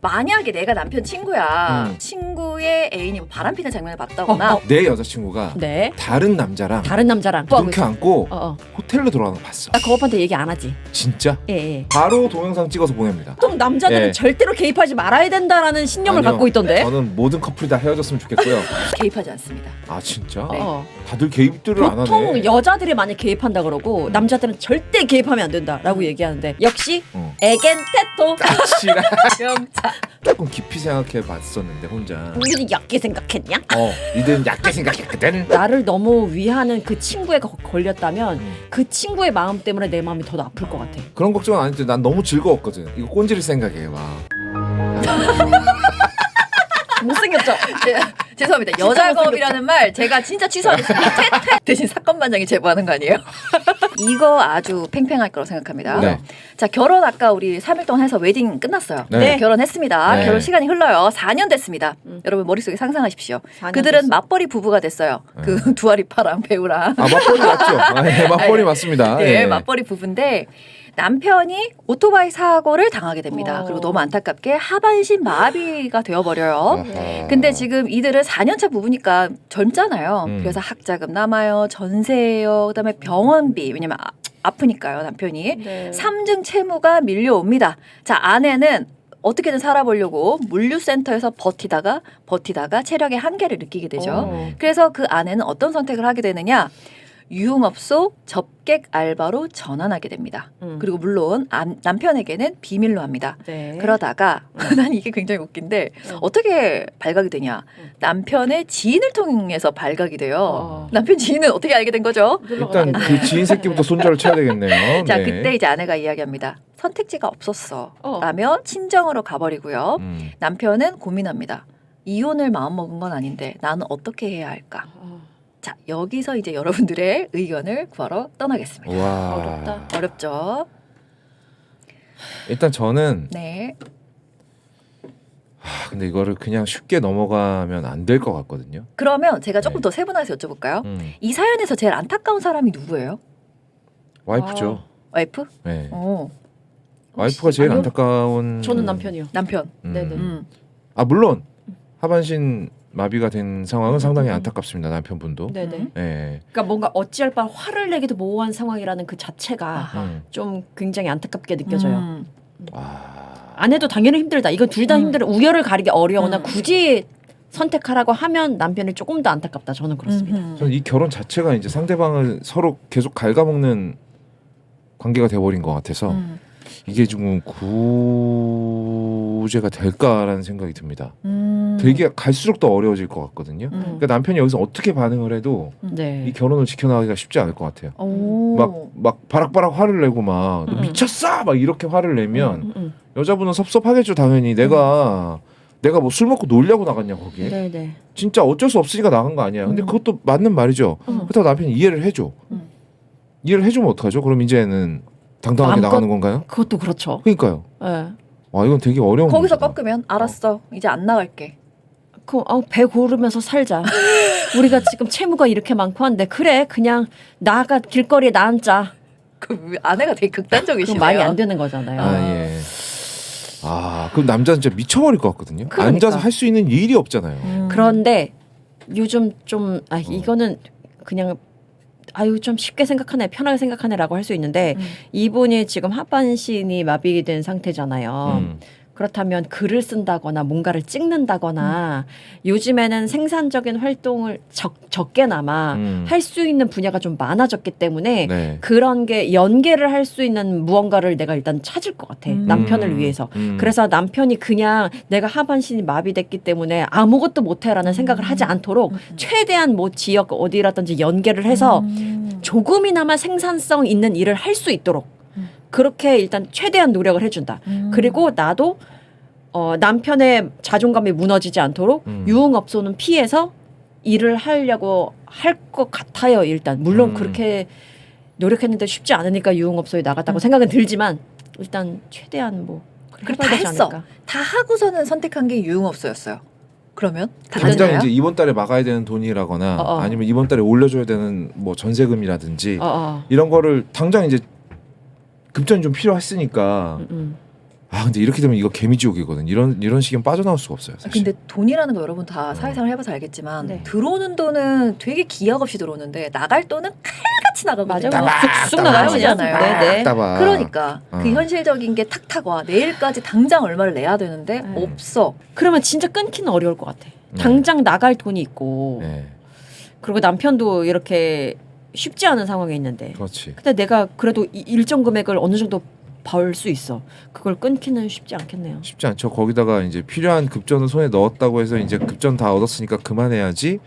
만약에 내가 남편 친구야. 친구의 애인이 뭐 바람피는 장면을 봤다거나 내 여자친구가 네. 다른 남자랑 눈 눈켜 안고 어. 호텔로 들어가는 거 봤어. 나 그 오빠한테 얘기 안 하지. 진짜? 예. 바로 동영상 찍어서 보냅니다. 또 남자들은 예. 절대로 개입하지 말아야 된다라는 신념을 아니요. 갖고 있던데. 저는 모든 커플이 다 헤어졌으면 좋겠고요. 개입하지 않습니다. 아 진짜? 네. 다들 개입들을 안 보통 하네. 여자들이 많이 개입한다 그러고 남자들은 절대 개입하면 안 된다라고 얘기하는데 역시 에겐 테토 지랄. 명차. 조금 깊이 생각해 봤었는데 혼자. 우리는 얕게 생각했냐? 니들은 약간 생각했거든. 나를 너무 위하는 그 친구에 걸렸다면 그 친구의 마음 때문에 내 마음이 더 아플 것 같아. 그런 걱정은 안 했는데 난 너무 즐거웠거든. 이거 꼰지를 생각해 막. 못생겼죠? 죄송합니다. 여자검이라는 말 제가 진짜 취소하겠습니다. 퇴퇴 대신 사건 반장이 제보하는 거 아니에요? 이거 아주 팽팽할 거라고 생각합니다. 네. 자, 결혼 아까 우리 3일 동안 해서 웨딩 끝났어요. 네. 결혼했습니다. 네. 결혼 시간이 흘러요. 4년 됐습니다. 여러분 머릿속에 상상하십시오. 4년 그들은 됐어. 맞벌이 부부가 됐어요. 그 두아리파랑 배우랑. 맞벌이 맞죠? 네, 맞벌이 맞습니다. 네, 예. 맞벌이 부부인데 남편이 오토바이 사고를 당하게 됩니다. 그리고 너무 안타깝게 하반신 마비가 되어버려요. 아하. 근데 지금 이들은 4년차 부부니까 젊잖아요. 그래서 학자금 남아요, 전세예요, 그다음에 병원비 왜냐면 아프니까요 남편이. 네. 3중 채무가 밀려옵니다. 자, 아내는 어떻게든 살아보려고 물류센터에서 버티다가 체력의 한계를 느끼게 되죠. 그래서 그 아내는 어떤 선택을 하게 되느냐? 유흥업소 접객 알바로 전환하게 됩니다. 그리고 물론 남편에게는 비밀로 합니다. 네. 그러다가 난 이게 굉장히 웃긴데 어떻게 발각이 되냐? 남편의 지인을 통해서 발각이 돼요. 남편 지인은 어떻게 알게 된 거죠? 일단 그 지인 새끼부터 손절을 쳐야 되겠네요. 자, 네. 그때 이제 아내가 이야기합니다. 선택지가 없었어. 라며 친정으로 가버리고요. 남편은 고민합니다. 이혼을 마음먹은 건 아닌데 나는 어떻게 해야 할까? 자, 여기서 이제 여러분들의 의견을 구하러 떠나겠습니다. 와. 어렵죠? 일단 저는 네. 근데 이거를 그냥 쉽게 넘어가면 안 될 것 같거든요. 그러면 제가 조금 네. 더 세분화해서 여쭤볼까요? 이 사연에서 제일 안타까운 사람이 누구예요? 와이프죠. 와이프? 네. 어, 와이프가 제일 아니요. 안타까운. 저는 남편이요. 남편. 네네. 물론 하반신 마비가 된 상황은 상당히 안타깝습니다. 남편분도. 네네. 네. 그러니까 뭔가 어찌할 바 화를 내기도 모호한 상황이라는 그 자체가 좀 굉장히 안타깝게 느껴져요. 아내도 당연히 힘들다. 이건 둘 다 힘들어. 우열을 가리기 어려우나 굳이 선택하라고 하면 남편이 조금 더 안타깝다. 저는 그렇습니다. 저는 이 결혼 자체가 이제 상대방을 서로 계속 갉아먹는 관계가 돼버린 것 같아서 이게 지금 구제가 될까라는 생각이 듭니다. 되게 갈수록 더 어려워질 것 같거든요. 그러니까 남편이 여기서 어떻게 반응을 해도 네. 이 결혼을 지켜나가기가 쉽지 않을 것 같아요. 오. 막 바락바락 화를 내고 막 너 미쳤어 막 이렇게 화를 내면 여자분은 섭섭하겠죠. 당연히 내가 뭐 술 먹고 놀려고 나갔냐 거기에. 네네. 진짜 어쩔 수 없으니까 나간 거 아니야. 근데 그것도 맞는 말이죠. 그렇다고 남편이 이해를 해줘. 이해를 해주면 어떡하죠? 그럼 이제는 당당하게 마음껏- 나가는 건가요? 그것도 그렇죠. 그러니까요. 네. 와 이건 되게 어려운 거기서 문제다. 꺾으면 알았어. 이제 안 나갈게. 그럼 배 고르면서 살자. 우리가 지금 채무가 이렇게 많고 한데 그래 그냥 나가 길거리에 나 앉자. 그 아내가 되게 극단적이시네요. 그럼 말이 안 되는 거잖아요. 예. 그럼 남자는 진짜 미쳐버릴 것 같거든요. 그러니까. 앉아서 할 수 있는 일이 없잖아요. 그런데 요즘 좀 이거는 그냥 좀 쉽게 생각하네 편하게 생각하네라고 할 수 있는데 이분이 지금 하반신이 마비된 상태잖아요. 그렇다면 글을 쓴다거나 뭔가를 찍는다거나 요즘에는 생산적인 활동을 적게나마 할 수 있는 분야가 좀 많아졌기 때문에 네. 그런 게 연계를 할 수 있는 무언가를 내가 일단 찾을 것 같아. 남편을 위해서. 그래서 남편이 그냥 내가 하반신이 마비됐기 때문에 아무것도 못해라는 생각을 하지 않도록 최대한 뭐 지역 어디라든지 연계를 해서 조금이나마 생산성 있는 일을 할 수 있도록 그렇게 일단 최대한 노력을 해준다. 그리고 나도 남편의 자존감이 무너지지 않도록 유흥업소는 피해서 일을 하려고 할 것 같아요. 일단 물론 그렇게 노력했는데 쉽지 않으니까 유흥업소에 나갔다고 생각은 들지만 일단 최대한 뭐 그리고 해봐야 다 되지 했어. 않을까. 다 하고서는 선택한 게 유흥업소였어요. 그러면 다 당장 됐나요? 이제 이번 달에 막아야 되는 돈이라거나 아니면 이번 달에 올려줘야 되는 뭐 전세금이라든지 이런 거를 당장 이제 급전이 좀 필요했으니까 근데 이렇게 되면 이거 개미지옥이거든. 이런 식이면 빠져나올 수가 없어요. 사실. 근데 돈이라는 거 여러분 다 사회생활 해봐서 알겠지만 네. 들어오는 돈은 되게 기약 없이 들어오는데 나갈 돈은 칼같이 나가거든요. 맞아요. 쑥 나가요 그냥. 따박. 네네. 따박. 그러니까 어. 그 현실적인 게 탁탁 와. 내일까지 당장 얼마를 내야 되는데 없어. 그러면 진짜 끊기는 어려울 것 같아. 당장 나갈 돈이 있고 네, 그리고 남편도 이렇게 쉽지 않은 상황에 있는데 그렇지. 근데 내가 그래도 일정 금액을 어느 정도 벌 수 있어. 그걸 끊기는 쉽지 않겠네요. 쉽지 않죠. 거기다가 이제 필요한 급전을 손에 넣었다고 해서 이제 급전 다 얻었으니까 그만해야지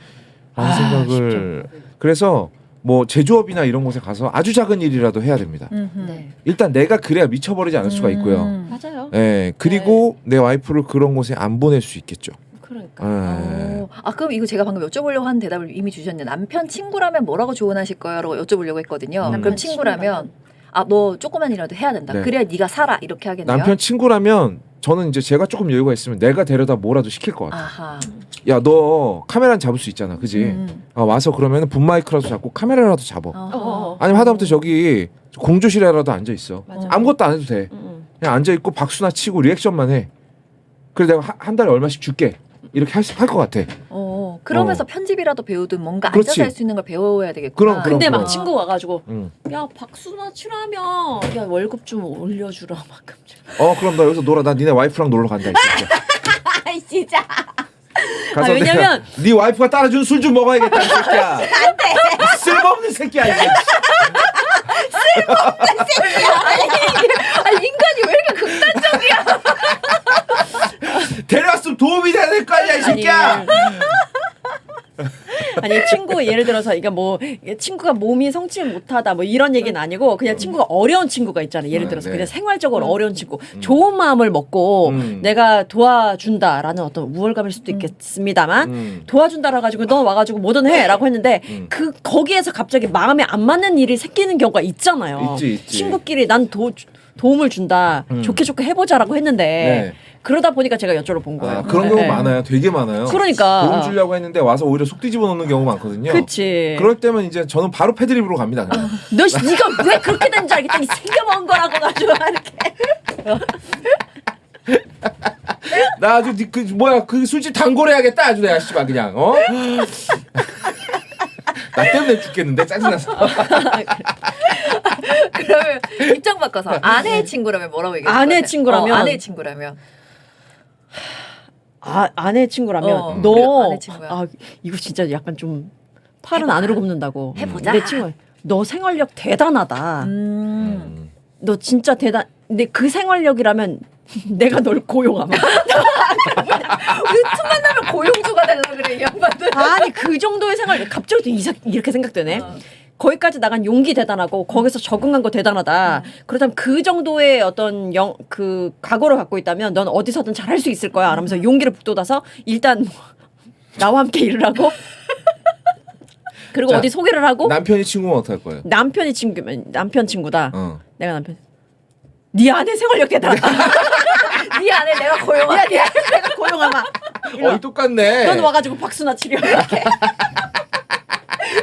하는 생각을. 그래서 뭐 제조업이나 이런 곳에 가서 아주 작은 일이라도 해야 됩니다. 네. 일단 내가 그래야 미쳐버리지 않을 수가 있고요. 맞아요. 예, 그리고 내 와이프를 그런 곳에 안 보낼 수 있겠죠. 그러니까. 예. 그럼 이거 제가 방금 여쭤보려고 한 대답을 이미 주셨는데 남편 친구라면 뭐라고 조언하실 거예요? 라고 여쭤보려고 했거든요. 남편 그럼 친구라면 너 조그만 일이라도 해야 된다. 네. 그래야 네가 살아 이렇게 하겠네요. 남편 친구라면 저는 이제 제가 조금 여유가 있으면 내가 데려다 뭐라도 시킬 것 같아. 아하. 야, 너 카메라는 잡을 수 있잖아, 그지? 와서 그러면 분 마이크라도 잡고 카메라라도 잡어. 어허. 아니면 하다못해 저기 공조실에라도 앉아 있어. 맞아. 아무것도 안 해도 돼. 그냥 앉아 있고 박수나 치고 리액션만 해. 그래 내가 한 달에 얼마씩 줄게. 이렇게 할 것 같아. 그러면서 편집이라도 배우든 뭔가 그렇지. 앉아서 할 수 있는 걸 배워야 되겠구나. 그럼. 근데 막 그럼. 친구 와가지고 응. 야 박수나 치라며 야 월급 좀 올려주라 막 깜짝. 그럼 너 여기서 놀아. 나 니네 와이프랑 놀러 간다. 이 새끼야. 아 진짜. 가서 왜냐면 내가 네 와이프가 따라준 술 좀 먹어야겠다. 이 새끼야. 안돼. 쓸모없는 새끼야 이게. 인간이 왜 이렇게 극단적이야? 데려왔으면 도움이 되는 거 아니야 이 새끼야. 아니 친구 예를 들어서 이게 뭐 친구가 몸이 성취를 못하다 뭐 이런 얘기는 아니고 그냥 친구가 어려운 친구가 있잖아요. 예를 들어서 네. 그냥 생활적으로 어려운 친구 좋은 마음을 먹고 내가 도와준다라는 어떤 우월감일 수도 있겠습니다만 도와준다라 가지고 너 와가지고 뭐든 해라고 했는데 그 거기에서 갑자기 마음에 안 맞는 일이 생기는 경우가 있잖아요. 있지. 친구끼리 난 도움을 준다 좋게 해보자라고 했는데 네. 그러다 보니까 제가 여쭤본 거예요. 그런 경우 네. 많아요. 되게 많아요. 그러니까. 도움 주려고 했는데 와서 오히려 속 뒤집어 놓는 경우 많거든요. 그치. 그럴 때면 이제 저는 바로 패드립으로 갑니다. 그냥. 네가 왜 그렇게 된지 알겠더니 생겨먹은 거라고 가지고 이렇게. 나 아주 그 술집 단골해야겠다 아주 내가 씨발 그냥 나 때문에 죽겠는데 짜증나서. 그러면 입장 바꿔서 아내의 친구라면 뭐라고 얘기해? 아내 친구라면? 아내의 친구라면 아내 친구라면 그래, 너 아내 친구야. 이거 진짜 약간 좀 팔은 안으로 굽는다고. 해보자. 내 친구 너 생활력 대단하다. 너 진짜 근데 그 생활력이라면 내가 널 고용하마. 틈만 나면 고용주가 되려 그래 이 양반들. 아니 그 정도의 생활 갑자기 또 이렇게 생각되네. 거기까지 나간 용기 대단하고 거기서 적응한 거 대단하다. 그렇다면 그 정도의 어떤 그 각오를 갖고 있다면 넌 어디서든 잘할 수 있을 거야. 라면서 용기를 북돋아서 일단 나와 함께 일을 하고 그리고 자, 어디 소개를 하고 남편이 친구면 어떡할 거예요? 남편이 친구면 남편 친구다. 내가 남편. 네 아내 생활력 대단하다. 네 아내 내가 고용할게. 내가 고용하마. 똑같네. 넌 와가지고 박수나 치려 이렇게.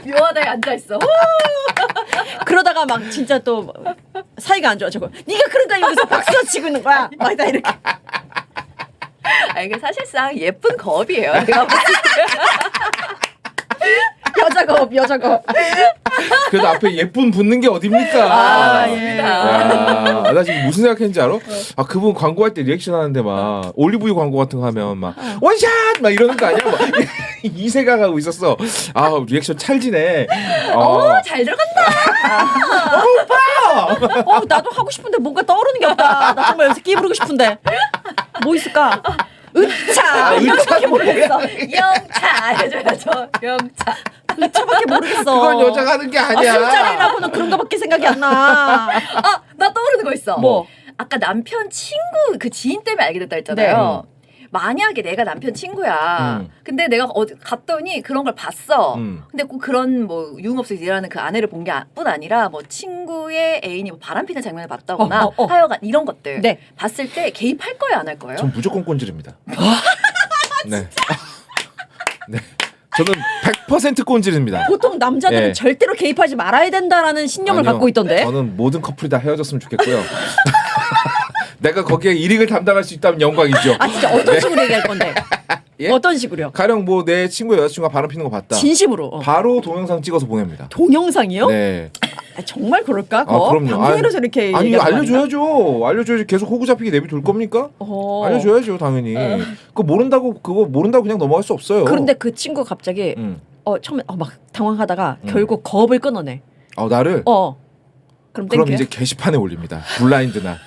묘하다에 앉아 있어. 그러다가 막 진짜 또 사이가 안 좋아지고 네가 그러다 여기서 박수나 치고 있는 거야. 막 이렇게. 이게 사실상 예쁜 거업이에요. 내가 봤을 때. 여자 거. 그래도 앞에 예쁜 붙는 게 어딥니까? 예. 나 지금 무슨 생각했는지 알아? 그분 광고할 때 리액션 하는데 막 올리브유 광고 같은 거 하면 막 원샷 막 이러는 거 아니야? 막 이 생각하고 있었어. 리액션 찰지네. 잘 들어간다. 나도 하고 싶은데 뭔가 떠오르는 게 없다. 나 정말 여기서 끼 부르고 싶은데 뭐 있을까? 으차 이거밖에 모르겠어. 영차 해줘야죠. 영차. 으차밖에 모르겠어. 그건 여자가 하는 게 아니야. 술자리라고는 그런 거밖에 생각이 안 나. 나 떠오르는 거 있어. 뭐? 아까 남편 친구 그 지인 때문에 알게 됐다 했잖아요. 만약에 내가 남편 친구야. 근데 내가 어디 갔더니 그런 걸 봤어. 근데 꼭 그런 뭐 유흥업소에서 일하는 그 아내를 본 게 뿐 아니라 뭐 친구의 애인이 뭐 바람피는 장면을 봤다거나 하여간 이런 것들 네. 봤을 때 개입할 거예요, 안 할 거예요? 전 무조건 꼰질입니다. 네. 네. 저는 100% 꼰질입니다. 보통 남자들은 네. 절대로 개입하지 말아야 된다라는 신념을 아니요, 갖고 있던데. 저는 모든 커플이 다 헤어졌으면 좋겠고요. 내가 거기에 일익을 담당할 수 있다면 영광이죠. 아 진짜 어떤 식으로 얘기할 건데? 예? 어떤 식으로요? 가령 뭐 내 친구 여자친구가 바람 피는 거 봤다. 진심으로. 바로 동영상 찍어서 보냅니다. 동영상이요? 네. 아, 정말 그럴까? 그럼요. 방송에서 이렇게 아니 얘기하는 거 아닌가? 알려줘야죠. 계속 호구 잡히게 내비둘 겁니까? 어. 알려줘야죠 당연히. 그거 모른다고 그냥 넘어갈 수 없어요. 그런데 그 친구 갑자기 처음에 막 당황하다가 결국 겁을 끊어내. 나를 그럼 그럼 땡큐야? 이제 게시판에 올립니다. 블라인드나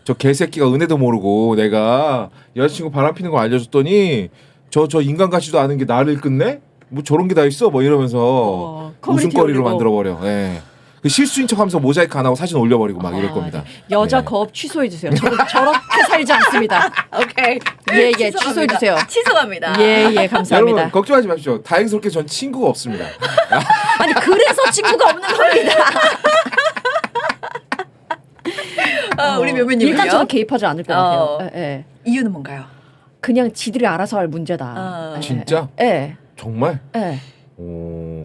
저 개새끼가 은혜도 모르고 내가 여자친구 바람 피는 거 알려줬더니 저 인간 같지도 않은 게 나를 끝내? 뭐 저런 게 다 있어? 뭐 이러면서 커뮤니티 웃음거리로 올리고. 만들어버려. 예. 그 실수인 척하면서 모자이크 안 하고 사진 올려버리고 막 이럴 겁니다. 여자 네. 거업 취소해 주세요. 저렇게 살지 않습니다. 오케이. 예, 취소해 주세요. 취소합니다. 예, 감사합니다. 여러분 걱정하지 마십시오. 다행스럽게 전 친구가 없습니다. 아니 그래서 친구가 없는 겁니다. 우리 묘미님은요? 일단 저는 개입하지 않을 것 같아요. 예. 이유는 뭔가요? 그냥 지들이 알아서 할 문제다. 아. 진짜? 예. 정말? 예.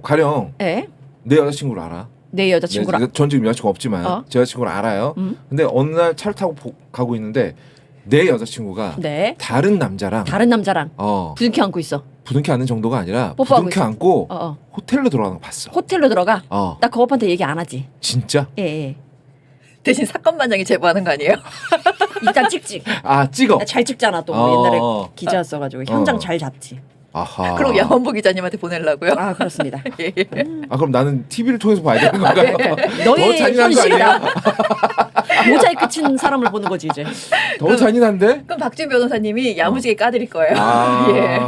가령 예. 내 여자친구를 알아. 내 여자친구랑 전 지금 여자친구 없지만 제 여자친구를 알아요. 근데 어느 날 차를 타고 가고 있는데 내 여자친구가 네. 다른 남자랑 부둥켜 안고 있어. 부둥켜 안는 정도가 아니라 뽀뽀하고 부둥켜 있어. 안고 호텔로 들어가는 거 봤어. 호텔로 들어가. 어. 나 거업한테 얘기 안 하지. 진짜? 예. 대신 사건 반장이 제보하는 거 아니에요? 일단 찍지. 찍어. 나 잘 찍잖아 또 옛날에 기자였어가지고 현장 잘 잡지. 아하. 그럼 양원보 기자님한테 보내려고요? 아 그렇습니다. 예. 그럼 나는 TV를 통해서 봐야 되는 건가요? 너의 더 잔인한 거 현실이다. 아니에요? 모자이크 친 사람을 보는 거지 이제. 더 잔인한데? 그럼 박준 변호사님이 야무지게 까드릴 거예요. 예. 예.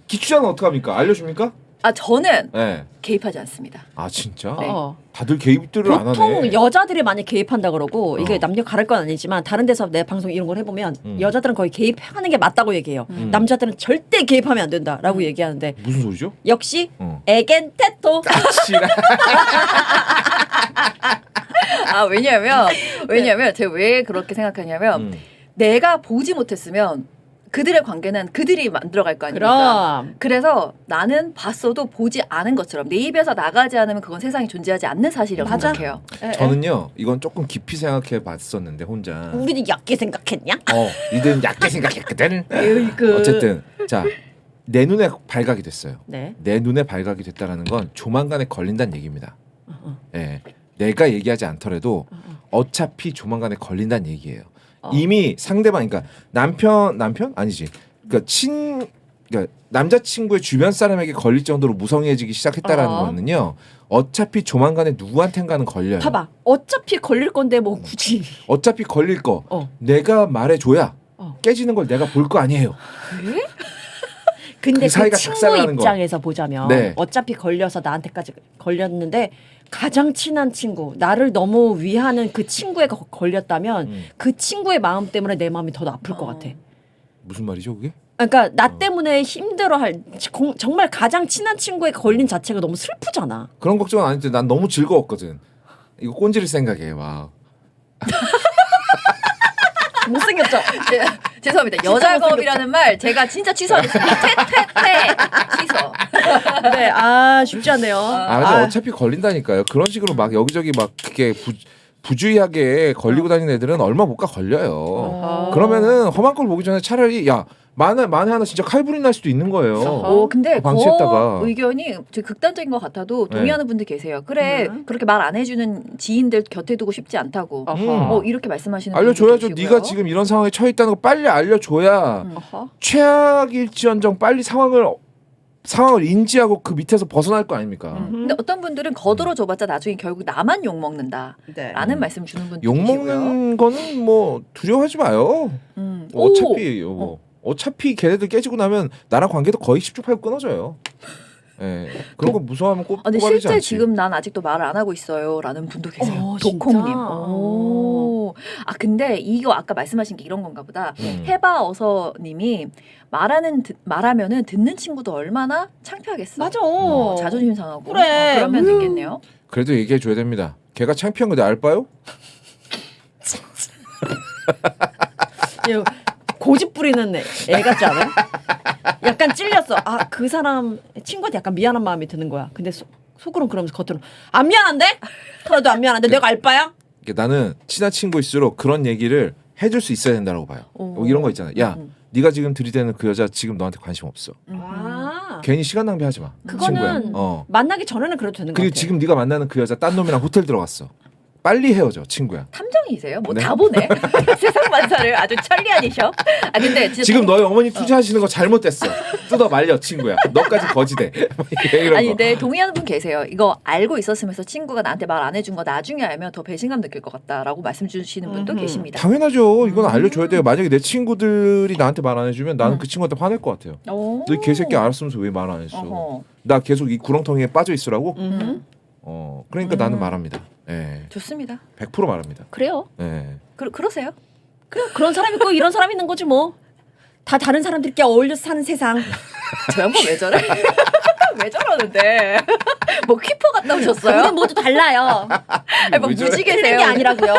기추자는 어떡합니까? 알려줍니까? 저는 네. 개입하지 않습니다. 진짜? 네. 다들 개입들을 안 보통 하네. 여자들이 많이 개입한다 그러고 이게 남녀 가릴 건 아니지만 다른 데서 내 방송 이런 걸 해보면 여자들은 거의 개입하는 게 맞다고 얘기해요. 남자들은 절대 개입하면 안 된다라고 얘기하는데 무슨 소리죠? 역시 에겐테토. 왜냐면 제가 왜 그렇게 생각하냐면 내가 보지 못했으면 그들의 관계는 그들이 만들어갈 거 아닙니까? 그럼. 그래서 나는 봤어도 보지 않은 것처럼 내 입에서 나가지 않으면 그건 세상에 존재하지 않는 사실이라고 맞아. 생각해요. 저는요 이건 조금 깊이 생각해 봤었는데 혼자. 우리는 얕게 생각했냐? 이들은 얕게 생각했거든. 으이그. 어쨌든 자 내 눈에 발각이 됐어요. 네. 내 눈에 발각이 됐다라는 건 조만간에 걸린다는 얘기입니다. 예, 내가 얘기하지 않더라도 어차피 조만간에 걸린다는 얘기예요. 이미 상대방, 그러니까 남편 아니지, 그러니까 남자친구의 주변 사람에게 걸릴 정도로 무성해지기 시작했다라는 거는요. 어차피 조만간에 누구한텐가는 걸려요. 봐봐. 어차피 걸릴 건데 뭐 굳이. 어차피 걸릴 거 내가 말해줘야 깨지는 걸 내가 볼 거 아니에요. 근데 그 사이가 친구 작살나는 거. 입장에서 보자면 네. 어차피 걸려서 나한테까지 걸렸는데 가장 친한 친구, 나를 너무 위하는 그 친구가 걸렸다면 그 친구의 마음 때문에 내 마음이 더 아플 것 같아. 무슨 말이죠 그게? 그러니까 나 때문에 힘들어할 정말 가장 친한 친구에 걸린 자체가 너무 슬프잖아. 그런 걱정은 아닌데 난 너무 즐거웠거든. 이거 꼰지를 생각해 와. 못생겼죠? 죄송합니다. 여자 거업이라는 말 제가 진짜 취소하겠습니다. 퇴퇴퇴 취소. 네, 쉽지 않네요. 근데 어차피 걸린다니까요. 그런 식으로 막 여기저기 막 그게 부주의하게 걸리고 다니는 애들은 얼마 못 가 걸려요. 그러면은 험한 걸 보기 전에 차라리 만에 하나 진짜 칼불이 날 수도 있는 거예요. 근데 방치했다가. 그 의견이 좀 극단적인 것 같아도 동의하는 분들 계세요. 그래 그렇게 말 안 해주는 지인들 곁에 두고 싶지 않다고. 이렇게 말씀하시는 알려줘야죠. 분들 네가 계시고요. 지금 이런 상황에 처해 있다는 거 빨리 알려줘야 최악일지언정 빨리 상황을 인지하고 그 밑에서 벗어날 거 아닙니까? 근데 어떤 분들은 거들어줘봤자 나중에 결국 나만 욕 먹는다라는 말씀 주는 분들 욕 계시고요. 먹는 거는 뭐 두려워하지 마요. 어차피 걔네들 깨지고 나면 나랑 관계도 거의 10주 8구 끊어져요. 예. 그런 거 무서워하면 근데 꼬발리지 실제 않지. 지금 난 아직도 말을 안 하고 있어요라는 분도 계세요. 진짜? 도콩님. 근데 이거 아까 말씀하신 게 이런 건가 보다. 해봐 어서님이 말하면은 듣는 친구도 얼마나 창피하겠어. 맞아. 자존심 상하고. 그래. 그러면 되겠네요. 그래도 얘기해 줘야 됩니다. 걔가 창피한 거 내가 알바요? 고집 부리는 애 같지 않아요? 약간 찔렸어. 그 사람 친구한테 약간 미안한 마음이 드는 거야. 근데 속으로는 그러면서 겉으로는 안 미안한데? 하나도 안 미안한데 내가 알바야? 나는 친한 친구일수록 그런 얘기를 해줄 수 있어야 된다고 봐요. 뭐 이런 거 있잖아요. 야, 네가 지금 들이대는 그 여자 지금 너한테 관심 없어. 아. 괜히 시간 낭비하지 마. 그거는 친구야. 만나기 전에는 그래도 되는 거 그리고 같아. 지금 네가 만나는 그 여자 딴 놈이랑 호텔 들어갔어. 빨리 헤어져, 친구야. 탐정이세요? 뭐 네. 다 보네. 세상 만사를 아주 천리안이셔. 아 근데 진짜 지금 너희 어머니 투자하시는 거 잘못됐어. 뜯어 말려, 친구야. 너까지 거지돼. 이런 아니 거. 네 동의하는 분 계세요. 이거 알고 있었으면서 친구가 나한테 말 안 해준 거 나중에 알면 더 배신감 느낄 것 같다라고 말씀 주시는 분도 계십니다. 당연하죠. 이건 알려줘야 돼요. 만약에 내 친구들이 나한테 말 안 해주면 나는 그 친구한테 화낼 것 같아요. 오. 너 이 개새끼 알았으면서 왜 말 안 했어? 어허. 나 계속 이 구렁텅이에 빠져 있으라고? 음. 그러니까 나는 말합니다. 예. 좋습니다. 100% 말합니다. 그래요. 예. 그러세요? 그런 사람 있고 이런 사람 있는 거지 뭐. 다 다른 사람들끼리 어울려서 사는 세상. 저 양반 왜 저래? 왜 저러는데? 뭐 퀴퍼 갔다 우리 오셨어요? 모두 달라요. 아니, 뭐 왜 저래? 무지 틀린 계세요? 게 아니라고요.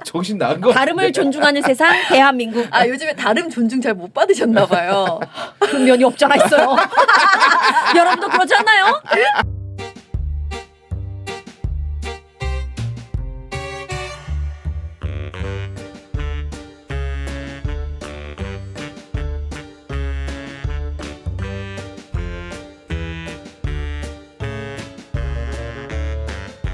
정신 나간 거. 다름을 존중하는 세상 대한민국. 아 요즘에 다름 존중 잘 못 받으셨나 봐요. 그런 면이 없잖아 있어요. 여러분도